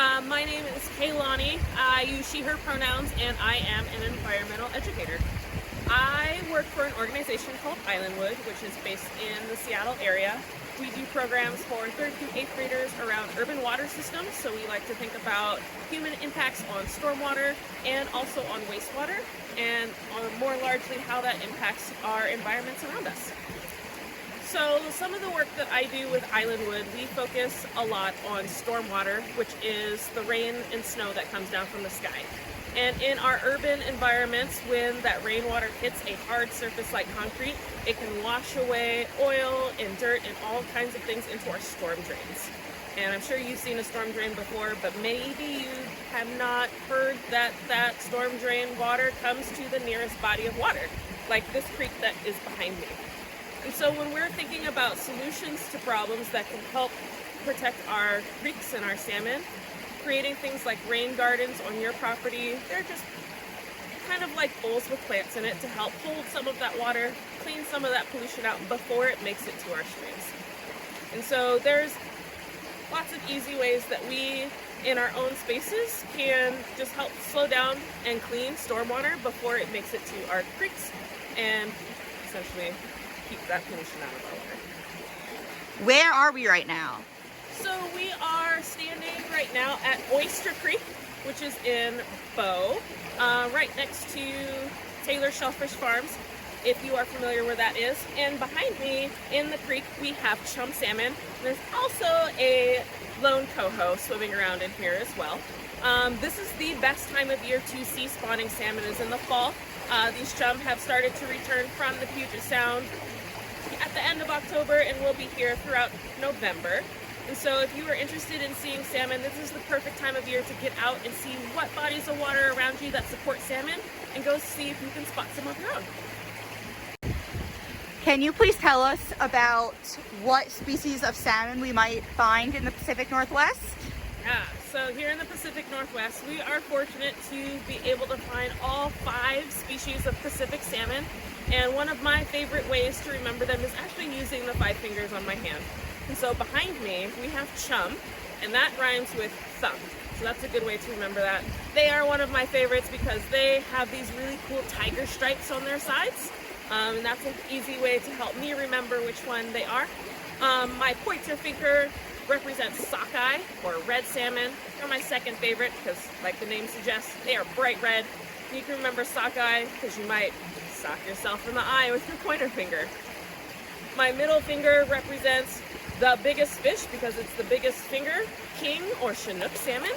My name is KayLani. I use she, her pronouns, and I am an environmental educator. I work for an organization called Islandwood, which is based in the Seattle area. We do programs for 3rd through 8th graders around urban water systems, so we like to think about human impacts on stormwater and also on wastewater, and more largely how that impacts our environments around us. So some of the work that I do with Islandwood, we focus a lot on stormwater, which is the rain and snow that comes down from the sky. And in our urban environments, when that rainwater hits a hard surface like concrete, it can wash away oil and dirt and all kinds of things into our storm drains. And I'm sure you've seen a storm drain before, but maybe you have not heard that that storm drain water comes to the nearest body of water, like this creek that is behind me. And so when we're thinking about solutions to problems that can help protect our creeks and our salmon, creating things like rain gardens on your property, they're just kind of like bowls with plants in it to help hold some of that water, clean some of that pollution out before it makes it to our streams. And so there's lots of easy ways that we, in our own spaces, can just help slow down and clean stormwater before it makes it to our creeks and essentially keep that pollution out of our water. Where are we right now? So we are standing right now at Oyster Creek, which is in Bow, right next to Taylor Shellfish Farms, if you are familiar where that is. And behind me in the creek, we have chum salmon. There's also a lone coho swimming around in here as well. This is the best time of year to see spawning salmon is in the fall. These chum have started to return from the Puget Sound at the end of October and will be here throughout November. And so if you are interested in seeing salmon, this is the perfect time of year to get out and see what bodies of water around you that support salmon and go see if you can spot some of your own. Can you please tell us about what species of salmon we might find in the Pacific Northwest? Yeah, so here in the Pacific Northwest, we are fortunate to be able to find all 5 species of Pacific salmon. And one of my favorite ways to remember them is actually using the 5 fingers on my hand. And so behind me, we have chum, and that rhymes with thumb. So that's a good way to remember that. They are one of my favorites because they have these really cool tiger stripes on their sides. And that's an easy way to help me remember which one they are. My pointer finger represents sockeye, or red salmon. They're my second favorite because, like the name suggests, they are bright red. You can remember sockeye because you might sock yourself in the eye with your pointer finger. My middle finger represents the biggest fish because it's the biggest finger, king or Chinook salmon.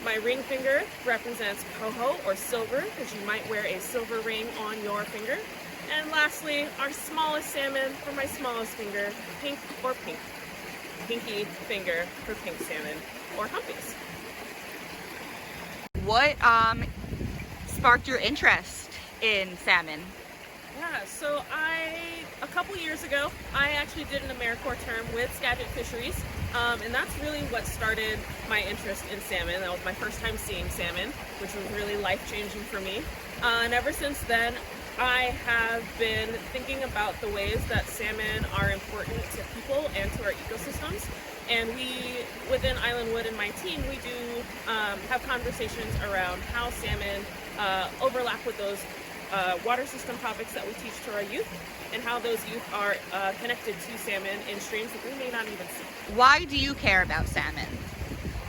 My ring finger represents coho or silver because you might wear a silver ring on your finger. And lastly, our smallest salmon for my smallest finger, pink or pink. Pinky finger for pink salmon or humpies. What sparked your interest in salmon? Yeah, so a couple years ago, I actually did an AmeriCorps term with Skagit Fisheries, and that's really what started my interest in salmon. That was my first time seeing salmon, which was really life-changing for me. And ever since then, I have been thinking about the ways that salmon are important to people and to our ecosystems. And we, within Islandwood and my team, we do have conversations around how salmon overlap with those water system topics that we teach to our youth, and how those youth are connected to salmon in streams that we may not even see. Why do you care about salmon?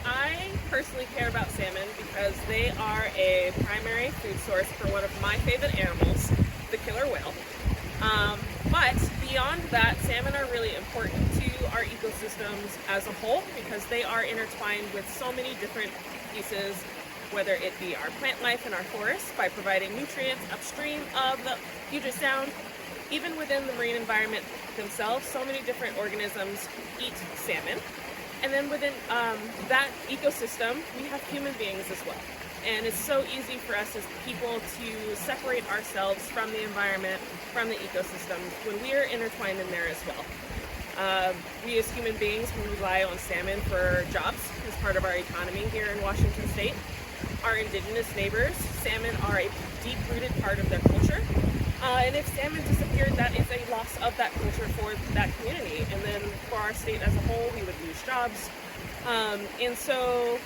I personally care about salmon because they are a primary food source for one of my favorite animals, the killer whale. But beyond that, salmon are really important to our ecosystems as a whole because they are intertwined with so many different pieces, whether it be our plant life in our forests by providing nutrients upstream of the Puget Sound, even within the marine environment themselves, so many different organisms eat salmon. And then within that ecosystem, we have human beings as well. And it's so easy for us as people to separate ourselves from the environment, from the ecosystem, when we are intertwined in there as well. We as human beings, we rely on salmon for jobs as part of our economy here in Washington State. Our indigenous neighbors, salmon are a deep-rooted part of their culture. And if salmon disappeared, that is a loss of that culture for that community. And then for our state as a whole, we would lose jobs. And so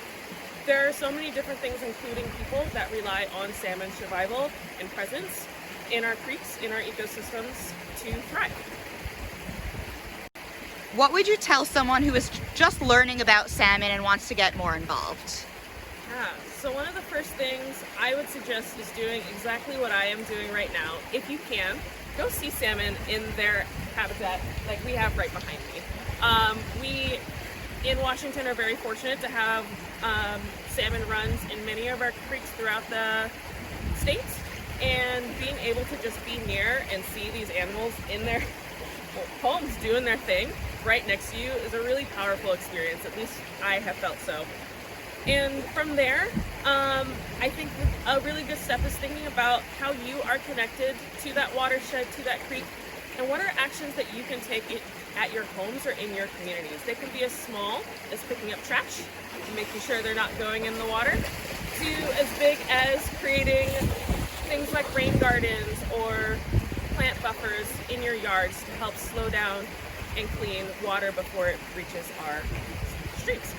there are so many different things, including people, that rely on salmon survival and presence in our creeks, in our ecosystems to thrive. What would you tell someone who is just learning about salmon and wants to get more involved? Yeah, so one of the first things I would suggest is doing exactly what I am doing right now. If you can, go see salmon in their habitat like we have right behind me. We in Washington are very fortunate to have salmon runs in many of our creeks throughout the state, and being able to just be near and see these animals in their homes doing their thing right next to you is a really powerful experience. At least I have felt so. And from there, I think a really good step is thinking about how you are connected to that watershed, to that creek, and what are actions that you can take at your homes or in your communities. They can be as small as picking up trash, making sure they're not going in the water, to as big as creating things like rain gardens or plant buffers in your yards to help slow down and clean water before it reaches our streets.